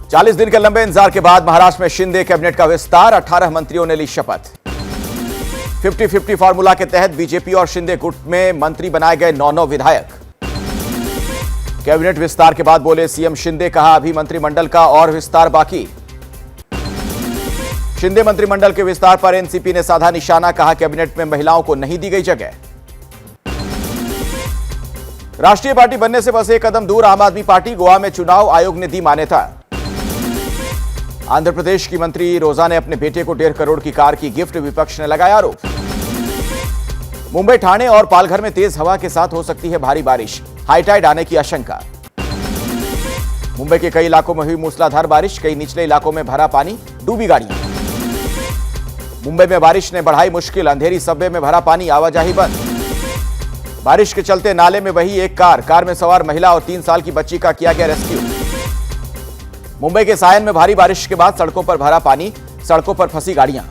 40 दिन के लंबे इंतजार के बाद महाराष्ट्र में शिंदे कैबिनेट का विस्तार, 18 मंत्रियों ने ली शपथ। 50-50 फॉर्मूला के तहत बीजेपी और शिंदे गुट में मंत्री बनाए गए 9 विधायक। कैबिनेट विस्तार के बाद बोले सीएम शिंदे, कहा अभी मंत्रिमंडल का और विस्तार बाकी। शिंदे मंत्रिमंडल के विस्तार पर एनसीपी ने साधा निशाना, कहा कैबिनेट में महिलाओं को नहीं दी गई जगह। राष्ट्रीय पार्टी बनने से बस एक कदम दूर आम आदमी पार्टी, गोवा में चुनाव आयोग ने दी मान्यता। आंध्र प्रदेश की मंत्री रोजा ने अपने बेटे को 1.5 करोड़ की कार की गिफ्ट, विपक्ष ने लगाया आरोप। मुंबई, ठाणे और पालघर में तेज हवा के साथ हो सकती है भारी बारिश, हाईटाइड आने की आशंका। मुंबई के कई इलाकों में हुई मूसलाधार बारिश, कई निचले इलाकों में भरा पानी, डूबी गाड़ियां। मुंबई में बारिश ने बढ़ाई मुश्किल, अंधेरी सबवे में भरा पानी, आवाजाही बंद। बारिश के चलते नाले में बही एक कार में सवार महिला और 3 साल की बच्ची का किया गया रेस्क्यू। मुंबई के सायन में भारी बारिश के बाद सड़कों पर भरा पानी, सड़कों पर फंसी गाड़ियां।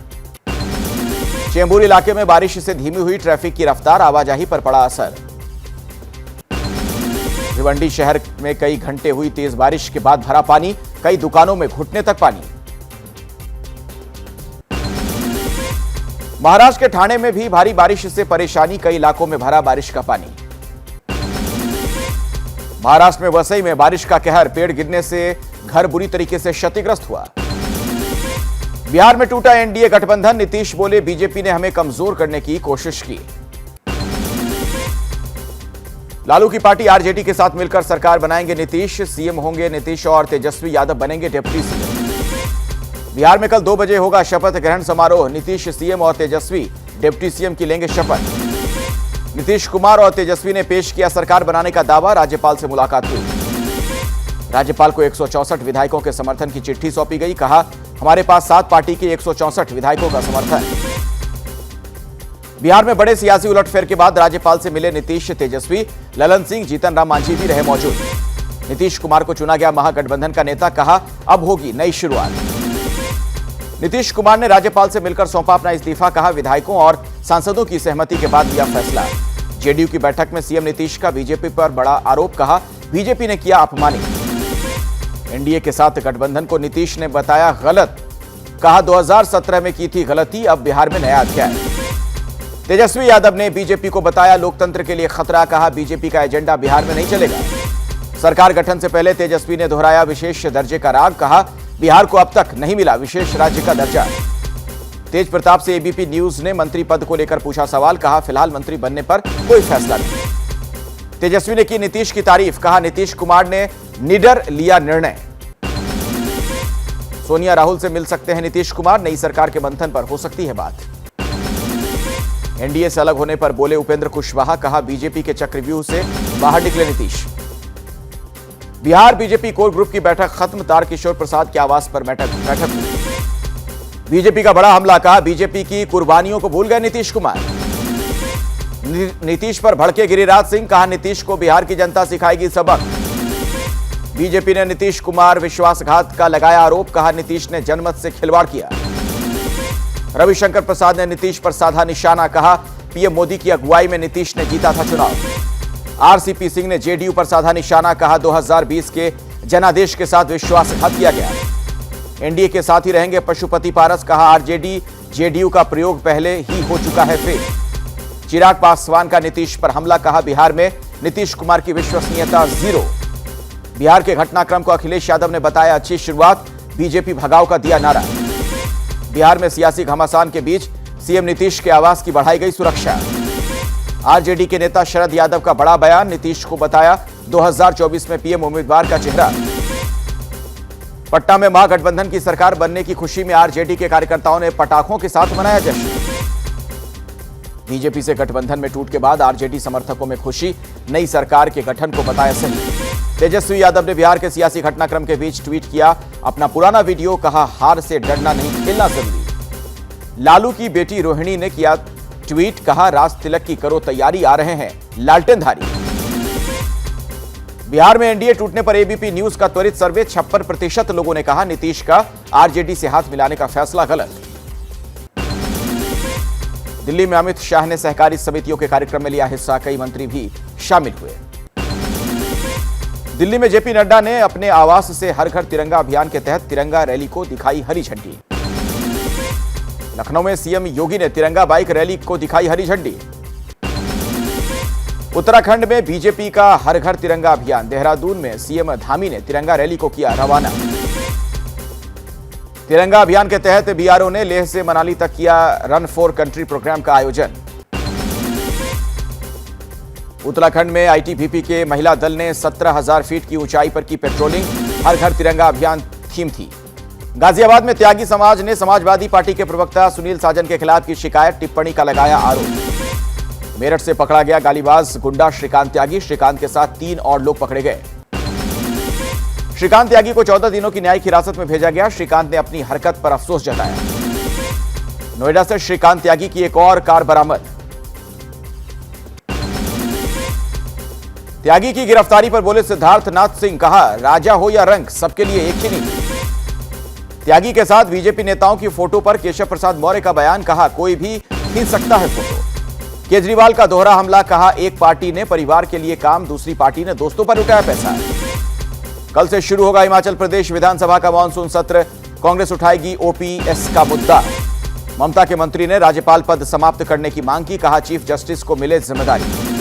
चेंबूर इलाके में बारिश से धीमी हुई ट्रैफिक की रफ्तार, आवाजाही पर पड़ा असर। भिवंडी शहर में कई घंटे हुई तेज बारिश के बाद भरा पानी, कई दुकानों में घुटने तक पानी। महाराष्ट्र के ठाणे में भी भारी बारिश से परेशानी, कई इलाकों में भरा बारिश का पानी। महाराष्ट्र में वसई में बारिश का कहर, पेड़ गिरने से घर बुरी तरीके से क्षतिग्रस्त हुआ। बिहार में टूटा एनडीए गठबंधन, नीतीश बोले बीजेपी ने हमें कमजोर करने की कोशिश की। लालू की पार्टी आरजेडी के साथ मिलकर सरकार बनाएंगे नीतीश, सीएम होंगे नीतीश और तेजस्वी यादव बनेंगे डिप्टी सीएम। बिहार में कल 2 बजे होगा शपथ ग्रहण समारोह, नीतीश सीएम और तेजस्वी डिप्टी सीएम की लेंगे शपथ। नीतीश कुमार और तेजस्वी ने पेश किया सरकार बनाने का दावा, राज्यपाल से मुलाकात हुई। राज्यपाल को 164 विधायकों के समर्थन की चिट्ठी सौंपी गई, कहा हमारे पास 7 पार्टी के 164 विधायकों का समर्थन। बिहार में बड़े सियासी उलटफेर के बाद राज्यपाल से मिले नीतीश, तेजस्वी, ललन सिंह, जीतन राम मांझी भी रहे मौजूद। नीतीश कुमार को चुना गया महागठबंधन का नेता, कहा अब होगी नई शुरुआत। नीतीश कुमार ने राज्यपाल से मिलकर सौंपा अपना इस्तीफा, कहा विधायकों और सांसदों की सहमति के बाद लिया फैसला। जेडीयू की बैठक में सीएम नीतीश का बीजेपी पर बड़ा आरोप, कहा बीजेपी ने किया अपमानित। एनडीए के साथ गठबंधन को नीतीश ने बताया गलत, कहा 2017 में की थी गलती, अब बिहार में नया अध्याय। तेजस्वी यादव ने बीजेपी को बताया लोकतंत्र के लिए खतरा, कहा बीजेपी का एजेंडा बिहार में नहीं चलेगा। सरकार गठन से पहले तेजस्वी ने दोहराया विशेष दर्जे का राग, कहा बिहार को अब तक नहीं मिला विशेष राज्य का दर्जा। तेज प्रताप से एबीपी न्यूज ने मंत्री पद को लेकर पूछा सवाल, कहा फिलहाल मंत्री बनने पर कोई फैसला नहीं। तेजस्वी ने की नीतीश की तारीफ, कहा नीतीश कुमार ने निडर लिया निर्णय। सोनिया राहुल से मिल सकते हैं नीतीश कुमार, नई सरकार के मंथन पर हो सकती है बात। एनडीए से अलग होने पर बोले उपेंद्र कुशवाहा, कहा बीजेपी के चक्रव्यूह से बाहर निकले Nitish. Bihar BJP core group की बैठक खत्म, तारकिशोर प्रसाद के आवास पर बैठक हुई। बीजेपी का बड़ा हमला, कहा बीजेपी की कुर्बानियों को भूल गए नीतीश कुमार। नीतीश पर भड़के गिरिराज सिंह, कहा नीतीश को बिहार की जनता सिखाएगी सबक। बीजेपी ने नीतीश कुमार विश्वासघात का लगाया आरोप, कहा नीतीश ने जनमत से खिलवाड़ किया। रविशंकर प्रसाद ने नीतीश पर साधा निशाना, कहा पीएम मोदी की अगुवाई में नीतीश ने जीता था चुनाव। आरसीपी सिंह ने जेडीयू पर साधा निशाना, कहा 2020 के जनादेश के साथ विश्वासघात किया गया। एनडीए के साथ ही रहेंगे पशुपति पारस, कहा आरजेडी जेडीयू का प्रयोग पहले ही हो चुका है फेल। चिराग पासवान का नीतीश पर हमला, कहा बिहार में नीतीश कुमार की विश्वसनीयता 0। बिहार के घटनाक्रम को अखिलेश यादव ने बताया अच्छी शुरुआत, बीजेपी भगाओ का दिया नारा। बिहार में सियासी घमासान के बीच सीएम नीतीश के आवास की बढ़ाई गई सुरक्षा। आरजेडी के नेता शरद यादव का बड़ा बयान, नीतीश को बताया 2024 में पीएम उम्मीदवार का चेहरा। पटना में महागठबंधन की सरकार बनने की खुशी में आरजेडी के कार्यकर्ताओं ने पटाखों के साथ मनाया जश्न। बीजेपी से गठबंधन में टूट के बाद आरजेडी समर्थकों में खुशी, नई सरकार के गठन को बताया सही। तेजस्वी यादव ने बिहार के सियासी घटनाक्रम के बीच ट्वीट किया अपना पुराना वीडियो, कहा हार से डरना नहीं खेलना जरूरी। लालू की बेटी रोहिणी ने किया ट्वीट, कहा राज तिलक की करो तैयारी, आ रहे हैं लालटेनधारी। बिहार में एनडीए टूटने पर एबीपी न्यूज का त्वरित सर्वे, 56% लोगों ने कहा नीतीश का आरजेडी से हाथ मिलाने का फैसला गलत। दिल्ली में अमित शाह ने सहकारी समितियों के कार्यक्रम में लिया हिस्सा, कई मंत्री भी शामिल हुए। दिल्ली में जेपी नड्डा ने अपने आवास से हर घर तिरंगा अभियान के तहत तिरंगा रैली को दिखाई हरी झंडी। लखनऊ में सीएम योगी ने तिरंगा बाइक रैली को दिखाई हरी झंडी। उत्तराखंड में बीजेपी का हर घर तिरंगा अभियान। देहरादून में सीएम धामी ने तिरंगा रैली को किया रवाना। तिरंगा अभियान के तहत बीआरओ ने लेह से मनाली तक किया रन फॉर कंट्री प्रोग्राम का आयोजन। उत्तराखंड में आईटीबीपी के महिला दल ने 17,000 फीट की ऊंचाई पर की पेट्रोलिंग। हर घर तिरंगा अभियान थीम थी। गाजियाबाद में त्यागी समाज ने समाजवादी पार्टी के प्रवक्ता सुनील साजन के खिलाफ की शिकायत, टिप्पणी का लगाया आरोप। मेरठ से पकड़ा गया गालीबाज गुंडा श्रीकांत त्यागी। श्रीकांत के साथ 3 और लोग पकड़े गए। श्रीकांत त्यागी को 14 दिनों की न्यायिक हिरासत में भेजा गया। श्रीकांत ने अपनी हरकत पर अफसोस जताया। नोएडा से श्रीकांत त्यागी की एक और कार बरामद। त्यागी की गिरफ्तारी पर बोले सिद्धार्थ नाथ सिंह, कहा राजा हो या रंग सबके लिए एक ही नहीं। त्यागी के साथ बीजेपी नेताओं की फोटो पर केशव प्रसाद मौर्य का बयान, कहा कोई भी खींच सकता है फोटो। केजरीवाल का दोहरा हमला, कहा एक पार्टी ने परिवार के लिए काम, दूसरी पार्टी ने दोस्तों पर लुटाया पैसा। कल से शुरू होगा हिमाचल प्रदेश विधानसभा का मानसून सत्र। कांग्रेस उठाएगी ओपीएस का मुद्दा। ममता के मंत्री ने राज्यपाल पद समाप्त करने की मांग की, कहा चीफ जस्टिस को मिले जिम्मेदारी।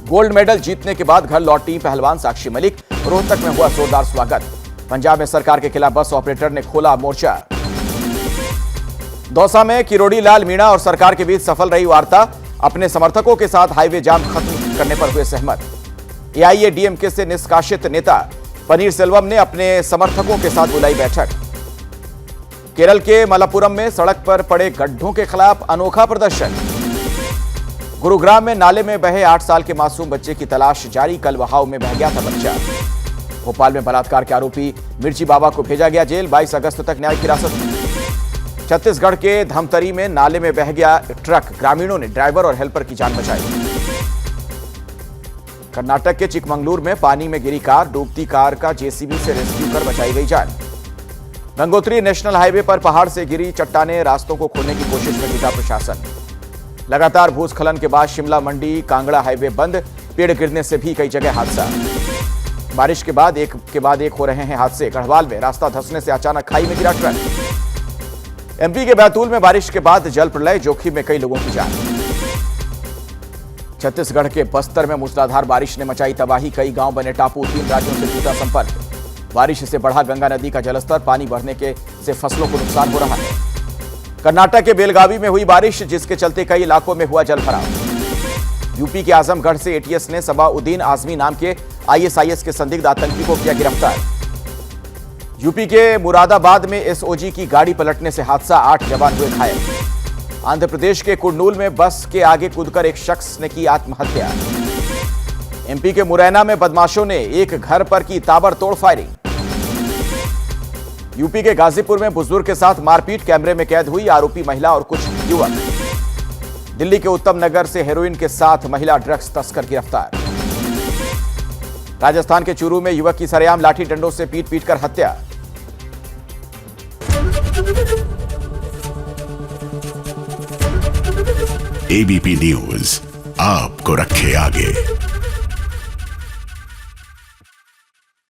गोल्ड मेडल जीतने के बाद घर लौटी पहलवान साक्षी मलिक। रोहतक में हुआ जोरदार स्वागत। पंजाब में सरकार के खिलाफ बस ऑपरेटर ने खोला मोर्चा। दौसा में किरोड़ी लाल मीणा और सरकार के बीच सफल रही वार्ता। अपने समर्थकों के साथ हाईवे जाम खत्म करने पर हुए सहमत। एआईएडीएमके से निष्कासित नेता पनीर सेल्वम ने अपने समर्थकों के साथ बुलाई बैठक। केरल के मलप्पुरम में सड़क पर पड़े गड्ढों के खिलाफ अनोखा प्रदर्शन। गुरुग्राम में नाले में बहे 8 साल के मासूम बच्चे की तलाश जारी। कल बहाव में बह गया था बच्चा। भोपाल में बलात्कार के आरोपी मिर्ची बाबा को भेजा गया जेल। 22 अगस्त तक न्यायिक हिरासत में। छत्तीसगढ़ के धमतरी में नाले में बह गया ट्रक। ग्रामीणों ने ड्राइवर और हेल्पर की जान बचाई। कर्नाटक के चिकमंगलुरु में पानी में गिरी कार। डूबती कार का जेसीबी से रेस्क्यू कर बचाई गई जान। गंगोत्री नेशनल हाईवे पर पहाड़ से गिरी चट्टानें। रास्तों को खोलने की कोशिश में जुटा प्रशासन। लगातार भूस्खलन के बाद शिमला मंडी कांगड़ा हाईवे बंद। पेड़ गिरने से भी कई जगह हादसा। बारिश के बाद एक हो रहे हैं हादसे। गढ़वाल में रास्ता धंसने से अचानक खाई में गिरा ट्रक। एमपी के बैतूल में बारिश के बाद जल प्रलय, जोखिम में कई लोगों की जान। छत्तीसगढ़ के बस्तर में मूसलाधार बारिश ने मचाई तबाही। कई गांव बने टापू। 3 राज्यों से टूटा संपर्क। बारिश से बढ़ा गंगा नदी का जलस्तर। पानी बढ़ने से फसलों को नुकसान हो रहा है। कर्नाटक के बेलगावी में हुई बारिश, जिसके चलते कई इलाकों में हुआ जलभराव। यूपी के आजमगढ़ से एटीएस ने सबाउद्दीन आजमी नाम के आईएसआईएस के संदिग्ध आतंकी को किया गिरफ्तार। यूपी के मुरादाबाद में एसओजी की गाड़ी पलटने से हादसा। 8 जवान हुए घायल। आंध्र प्रदेश के कुर्नूल में बस के आगे कूदकर एक शख्स ने की आत्महत्या। एमपी के मुरैना में बदमाशों ने एक घर पर की ताबड़तोड़ फायरिंग। यूपी के गाजीपुर में बुजुर्ग के साथ मारपीट। कैमरे में कैद हुई आरोपी महिला और कुछ युवक। दिल्ली के उत्तम नगर से हेरोइन के साथ महिला ड्रग्स तस्कर गिरफ्तार। राजस्थान के चूरू में युवक की सरेआम लाठी डंडों से पीट कर हत्या। एबीपी न्यूज आपको रखे आगे।